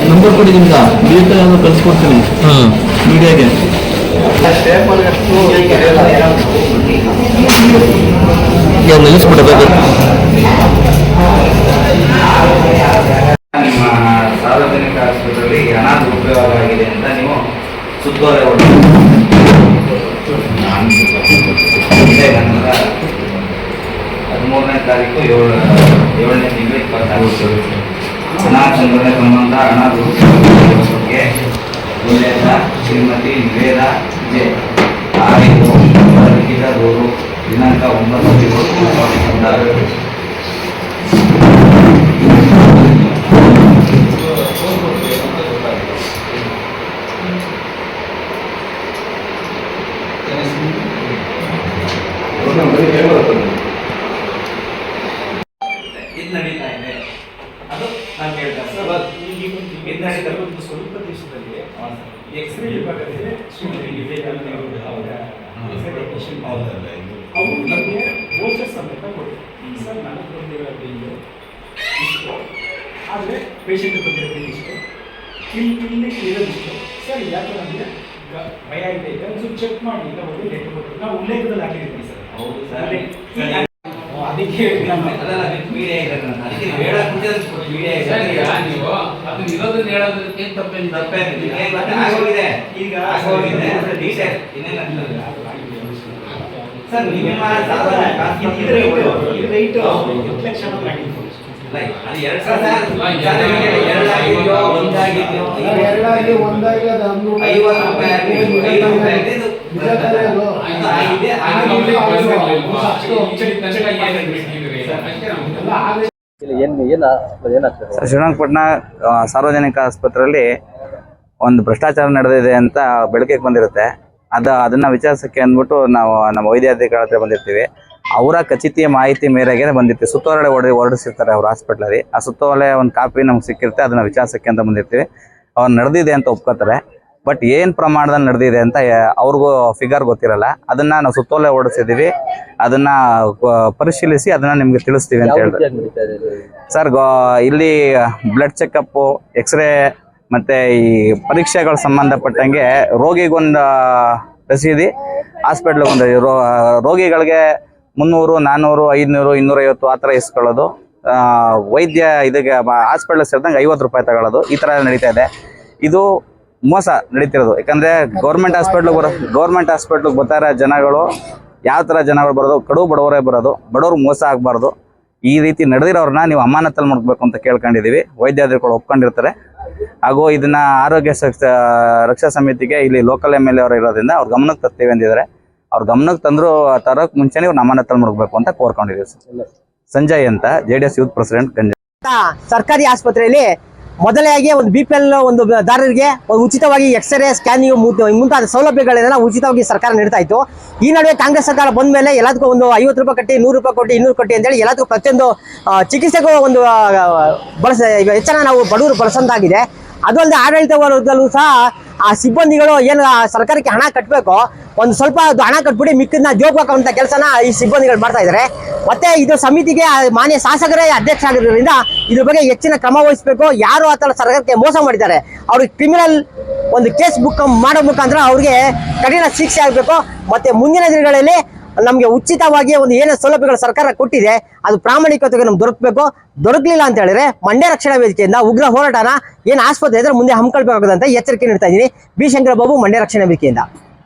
Number ಕೊಡಿ ನಿಮ್ಗೆ detail ಕಳ್ಸ್ಕೊಡ್ತೀನಿ ಮೀಡಿಯಾಗೆ. ನಿಲ್ಲಿಸ್ಬಿಡಬೇಕು. ನಿಮ್ಮ ಸಾರ್ವಜನಿಕ ಆಸ್ಪತ್ರೆಯಲ್ಲಿ ಹಣ ದುರುಪಯೋಗ ಆಗಿದೆ ಅಂತ ನೀವು ಸುತ್ತೋಲೆ 13ನೇ ತಾರೀಕು 7ನೇ ತಿಂಗಳು 26 ಹಣ ಸಂಗ್ರಹಣೆ ಸಂಬಂಧ ಹಣ ದುರುಪಯೋಗಕ್ಕೆ ಉಲ್ಲೇಖ ಶ್ರೀಮತಿ ನಿವೇದ ಜೆ ಆಯಿತು ಲಿಖಿತ ದೂರು ದಿನಾಂಕ 9/26. ಇದು ನಡೀತಾ ಇದೆ. ಅದು ನಾನು ಹೇಳ್ತಾ ಸ್ವಲ್ಪ ದೇಶದಲ್ಲಿ ಎಕ್ಸ್ರೇ ವಿಭಾಗದಲ್ಲಿ ಅವರು ನಮಗೆ ವೋಚರ್ ಸಮೇತ ಕೊಡ್ತಾರೆ. ಸರ್ ನನಗೆ ಬಂದಿರೋ ಬಿಲ್ಲು ಇಷ್ಟು, ಆದರೆ ಪೇಷಂಟ್ ಬಂದಿರೋ ಬಿಲ್ ಇಷ್ಟು, ಇಲ್ಲಿ ಇರೋದಿಷ್ಟು. ಸರ್ ಯಾಕೆ ನಮಗೆ ಭಯ ಇದೆ, ಒಂದು ಚೆಕ್ ಮಾಡಿ ಇಲ್ಲ ಒಂದು ಲೆಕ್ಕ ಕೊಟ್ಟು ನಾವು ಉಲ್ಲೇಖದಲ್ಲಿ ಹಾಕಿದ್ದೀವಿ ಸರ್. ಹೌದು ಸರ್, ಅದಕ್ಕೆ ಹೇಳೋದಕ್ಕೆ ತಪ್ಪೇನಿದೆ. ಈಗ ಸರ್ ನಿಮ್ಮ ಶ್ರೀರಂಗಪಟ್ಟಣ ಸಾರ್ವಜನಿಕ ಆಸ್ಪತ್ರೆಯಲ್ಲಿ ಒಂದು ಭ್ರಷ್ಟಾಚಾರ ನಡೆದಿದೆ ಅಂತ ಬೆಳಕಿಗೆ ಬಂದಿರುತ್ತೆ. ಅದನ್ನ ವಿಚಾರಿಸಕ್ಕೆ ಅಂದ್ಬಿಟ್ಟು ನಾವು ನಮ್ಮ ವೈದ್ಯಾಧಿಕಾರಿ ಹತ್ರ ಬಂದಿರ್ತೀವಿ. ಅವರ ಖಚಿತ ಮಾಹಿತಿ ಮೇರೆಗೆ ಬಂದಿರ್ತೀವಿ. ಸುತ್ತೋಲೆ ಹೊರಡಿಸಿರ್ತಾರೆ ಅವ್ರ ಹಾಸ್ಪಿಟ್ಲಲ್ಲಿ. ಆ ಸುತ್ತೋಲೆ ಒಂದು ಕಾಪಿ ನಮ್ಗೆ ಸಿಕ್ಕಿರುತ್ತೆ. ಅದನ್ನ ವಿಚಾರಿಸಕ್ಕೆ ಅಂತ ಬಂದಿರ್ತೀವಿ. ಅವ್ರು ನಡೆದಿದೆ ಅಂತ ಒಪ್ಕೋತಾರೆ. ಬಟ್ ಏನು ಪ್ರಮಾಣದಲ್ಲಿ ನಡೆದಿದೆ ಅಂತ ಅವ್ರಿಗೂ ಫಿಗರ್ ಗೊತ್ತಿರಲ್ಲ. ಅದನ್ನ ನಾವು ಸುತ್ತೋಲೆ ಹೊರಡಿಸಿದ್ದೀವಿ. ಅದನ್ನ ಪರಿಶೀಲಿಸಿ ಅದನ್ನ ನಿಮ್ಗೆ ತಿಳಿಸ್ತೀವಿ ಅಂತ ಹೇಳ್ತಾರೆ ಸರ್. ಇಲ್ಲಿ ಬ್ಲಡ್ ಚೆಕಪ್ಪು, ಎಕ್ಸ್ರೇ ಮತ್ತೆ ಈ ಪರೀಕ್ಷೆಗಳು ಸಂಬಂಧಪಟ್ಟಂಗೆ ರೋಗಿಗೊಂದು ರಸೀದಿ, ಹಾಸ್ಪಿಟ್ಲಿಗೊಂದು ರೋಗಿಗಳಿಗೆ 300, 400, 500, 250 ಆ ಥರ ಇಸ್ಕೊಳ್ಳೋದು. ವೈದ್ಯ ಇದಕ್ಕೆ ಹಾಸ್ಪಿಟ್ಲ್ ಸೇರಿದಂಗೆ 50 ರೂಪಾಯಿ ತಗೊಳ್ಳೋದು. ಈ ಥರ ನಡೀತಾ ಇದೆ. ಇದು ಮೋಸ ನಡೀತಿರೋದು. ಯಾಕಂದರೆ ಗೌರ್ಮೆಂಟ್ ಹಾಸ್ಪಿಟ್ಲಿಗೆ ಬರ್ತಾರೆ ಜನಗಳು. ಯಾವ ಥರ ಜನಗಳು ಬರೋದು, ಕಡು ಬಡವರೇ ಬರೋದು. ಬಡವರು ಮೋಸ ಆಗಬಾರ್ದು. ಈ ರೀತಿ ನಡೆದಿರೋರನ್ನ ನೀವು ಅಮಾನತಲ್ಲಿ ಮುಟ್ಬೇಕು ಅಂತ ಕೇಳ್ಕೊಂಡಿದ್ದೀವಿ. ವೈದ್ಯಾಧಿಕಾರಿಗಳು ಒಪ್ಕೊಂಡಿರ್ತಾರೆ. ಹಾಗೂ ಇದನ್ನ ಆರೋಗ್ಯ ರಕ್ಷಾ ಸಮಿತಿಗೆ ಇಲ್ಲಿ ಲೋಕಲ್ MLA ಅವರು ಇರೋದ್ರಿಂದ ಅವ್ರ ಗಮನಕ್ಕೆ ತರ್ತೀವಿ ಅಂದಿದ್ದಾರೆ. ಅವ್ರ ಗಮನಕ್ಕೆ ತರೋಕೆ ಮುಂಚೆನೇ ಇವ್ರು ಅಮಾನತಲ್ಲಿ ಮುಟ್ಬೇಕು ಅಂತ ಕೋರ್ಕೊಂಡಿದ್ದೀವಿ ಸರ್. ಸಂಜಯ್ ಅಂತ, JDS ಯೂತ್ ಪ್ರೆಸಿಡೆಂಟ್, ಗಂಜ. ಸರ್ಕಾರಿ ಆಸ್ಪತ್ರೆಯಲ್ಲಿ ಮೊದಲಾಗಿ ಒಂದು BPL ಒಂದು ದಾರರಿಗೆ ಉಚಿತವಾಗಿ ಎಕ್ಸ್ರೇ, ಸ್ಕ್ಯಾನಿಂಗ್ ಮುಂತಾದ ಸೌಲಭ್ಯಗಳನ್ನ ಉಚಿತವಾಗಿ ಸರ್ಕಾರ ನೀಡ್ತಾ ಇತ್ತು. ಈ ನಡುವೆ ಕಾಂಗ್ರೆಸ್ ಸರ್ಕಾರ ಬಂದ ಮೇಲೆ ಎಲ್ಲದಕ್ಕೂ ಒಂದು 50 ರೂಪಾಯಿ ಕಟ್ಟಿ, 100 ರೂಪಾಯಿ ಕೊಟ್ಟು, 200 ಕೊಟ್ಟಿ ಅಂತೇಳಿ ಎಲ್ಲದಕ್ಕೂ ಪ್ರತಿಯೊಂದು ಚಿಕಿತ್ಸೆಗೂ ಒಂದು ಹೆಚ್ಚಿನ ನಾವು ಬಡವರು ಬಳಸಂತಾಗಿದೆ. ಅದು ಅಲ್ಲದೆ ಆಡಳಿತ ವರ್ಗದಲ್ಲೂ ಸಹ ಆ ಸಿಬ್ಬಂದಿಗಳು ಏನು ಸರ್ಕಾರಕ್ಕೆ ಹಣ ಕಟ್ಟಬೇಕು, ಒಂದು ಸ್ವಲ್ಪ ಅದು ಹಣ ಕಟ್ಬಿಟ್ಟು ಮಿಕ್ಕದನ್ನ ಜೋಪಾಕುವಂಥ ಕೆಲಸನ ಈ ಸಿಬ್ಬಂದಿಗಳು ಮಾಡ್ತಾ ಇದ್ದಾರೆ. ಮತ್ತೆ ಇದು ಸಮಿತಿಗೆ ಮಾನ್ಯ ಶಾಸಕರೇ ಅಧ್ಯಕ್ಷ ಆಗಿರೋದ್ರಿಂದ ಇದ್ರ ಬಗ್ಗೆ ಹೆಚ್ಚಿನ ಕ್ರಮ ವಹಿಸಬೇಕು. ಯಾರು ಆ ಥರ ಸರ್ಕಾರಕ್ಕೆ ಮೋಸ ಮಾಡಿದ್ದಾರೆ ಅವ್ರಿಗೆ ಕ್ರಿಮಿನಲ್ ಒಂದು ಕೇಸ್ ಮಾಡೋ ಮುಖಾಂತರ ಅವ್ರಿಗೆ ಕಠಿಣ ಶಿಕ್ಷೆ ಆಗಬೇಕು. ಮತ್ತೆ ಮುಂದಿನ ದಿನಗಳಲ್ಲಿ ನಮಗೆ ಉಚಿತವಾಗಿ ಒಂದು ಏನು ಸೌಲಭ್ಯಗಳು ಸರ್ಕಾರ ಕೊಟ್ಟಿದೆ ಅದು ಪ್ರಾಮಾಣಿಕತೆಗೆ ನಮ್ಗೆ ದೊರಕಲಿಲ್ಲ ಅಂತ ಹೇಳಿದ್ರೆ ಮಂಡ್ಯ ರಕ್ಷಣಾ ವೇದಿಕೆಯಿಂದ ಉಗ್ರ ಹೋರಾಟನ ಏನು ಆಸ್ಪತ್ರೆ ಇದ್ರೆ ಮುಂದೆ ಹಮ್ಮಿಕೊಳ್ಬೇಕಾಗುತ್ತೆ ಅಂತ ಎಚ್ಚರಿಕೆ ನೀಡ್ತಾ ಇದ್ದೀನಿ. ಬಿ. ಶಂಕರ ಬಾಬು, ಮಂಡ್ಯ ರಕ್ಷಣಾ ವೇದಿಕೆಯಿಂದ.